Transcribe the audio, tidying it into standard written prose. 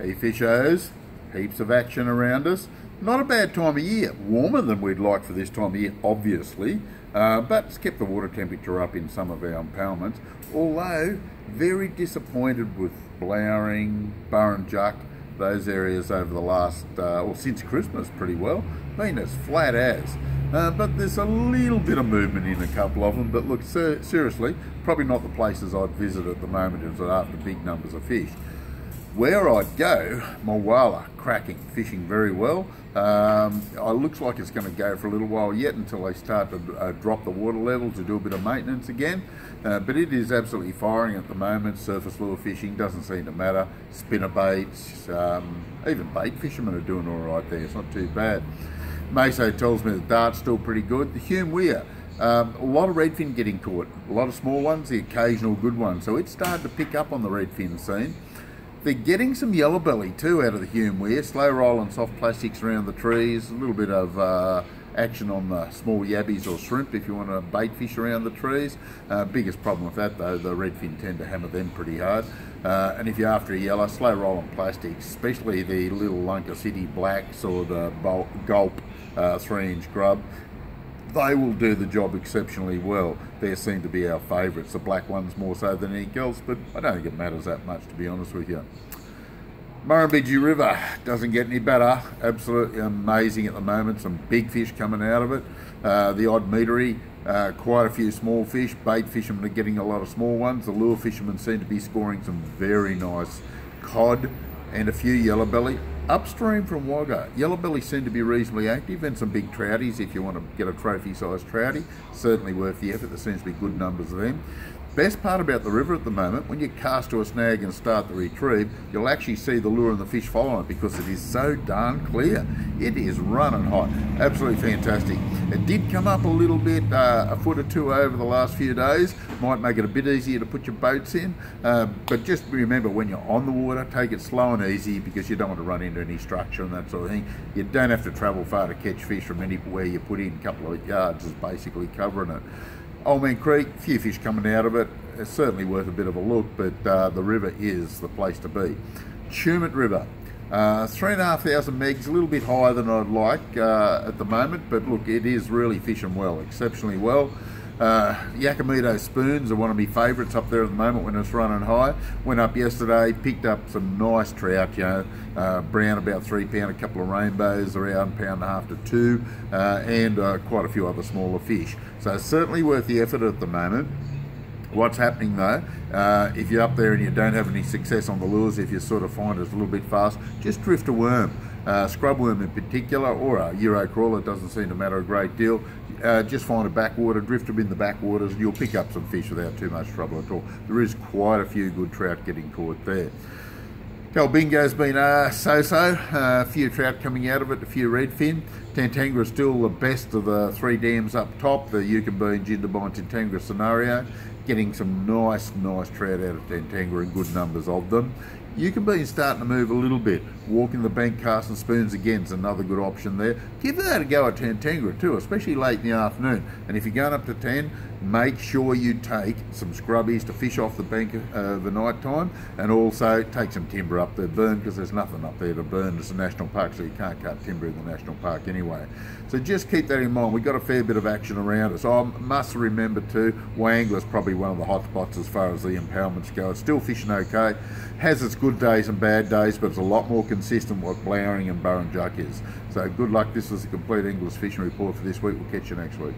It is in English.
Hey fishers, heaps of action around us. Not a bad time of year, warmer than we'd like for this time of year, obviously, but it's kept the water temperature up in some of our impoundments, although very disappointed with Blowering, Burrinjuck, those areas over the last, or since Christmas pretty well. I mean, it's flat as. But there's a little bit of movement in a couple of them, but look, seriously, probably not the places I'd visit at the moment if it's after big numbers of fish. Where I'd go, Wagga, cracking, fishing very well. It looks like it's going to go for a little while yet until they start to drop the water level to do a bit of maintenance again. But it is absolutely firing at the moment. Surface lure fishing doesn't seem to matter. Spinner baits, even bait fishermen are doing all right there. It's not too bad. Meso tells me the dart's still pretty good. The Hume Weir, a lot of redfin getting caught. A lot of small ones, the occasional good ones. So it's started to pick up on the redfin scene. They're getting some yellow belly too out of the Hume Weir, slow roll and soft plastics around the trees, a little bit of action on the small yabbies or shrimp if you want to bait fish around the trees. Biggest problem with that though, the redfin tend to hammer them pretty hard. And if you're after a yellow, slow roll on plastics, especially the little Lunker City blacks or the gulp 3-inch grub, they will do the job exceptionally well. They seem to be our favourites, the black ones more so than anything else, but I don't think it matters that much, to be honest with you. Oar-gee River doesn't get any better. Absolutely amazing at the moment. Some big fish coming out of it. The odd meatery, quite a few small fish. Bait fishermen are getting a lot of small ones. The lure fishermen seem to be scoring some very nice cod and a few yellow belly. Upstream from Wagga, yellow belly seem to be reasonably active, and some big trouties if you want to get a trophy-sized troutie. Certainly worth the effort. There seems to be good numbers of them. Best part about the river at the moment, when you cast to a snag and start the retrieve, you'll actually see the lure and the fish following it because it is so darn clear. It is running hot. Absolutely fantastic. It did come up a little bit, a foot or two over the last few days. Might make it a bit easier to put your boats in. But just remember, when you're on the water, take it slow and easy because you don't want to run into any structure and that sort of thing. You don't have to travel far to catch fish. From anywhere you put in a couple of yards is basically covering it. Old Man Creek, a few fish coming out of it. It's certainly worth a bit of a look, but the river is the place to be. Compleat River, 3,500 megs, a little bit higher than I'd like at the moment, but look, it is really fishing well, exceptionally well. Yakumito spoons are one of my favourites up there at the moment when it's running high. Went up yesterday, picked up some nice trout, you know, brown about £3, a couple of rainbows around £1.5 to £2, and quite a few other smaller fish. So it's certainly worth the effort at the moment. What's happening though, if you're up there and you don't have any success on the lures, if you sort of find it's a little bit fast, just drift a worm. Scrub worm in particular, or a Euro crawler, doesn't seem to matter a great deal. Just find a backwater, drift them in the backwaters, and you'll pick up some fish without too much trouble at all. There is quite a few good trout getting caught there. Bingo's been so-so, a few trout coming out of it, a few redfin. Tantangra is still the best of the three dams up top, the Yukonbeen, Jindabyne, Tantangra scenario. Getting some nice trout out of Tantangra in good numbers of them. Yukonbeen starting to move a little bit. Walking the bank, casting spoons again is another good option there. Give that a go at Tantangra too, especially late in the afternoon. And if you're going up to 10, make sure you take some scrubbies to fish off the bank the night time, and also take some timber up there, burn, because there's nothing up there to burn. It's a national park, so you can't cut timber in the national park anyway. So just keep that in mind. We've got a fair bit of action around us. I must remember too, Wangler's probably one of the hot spots as far as the impoundments go. It's still fishing okay. Has its good days and bad days, but it's a lot more consistent what Blowering and Burrinjuck is. So good luck. This is a complete English fishing report for this week. We'll catch you next week.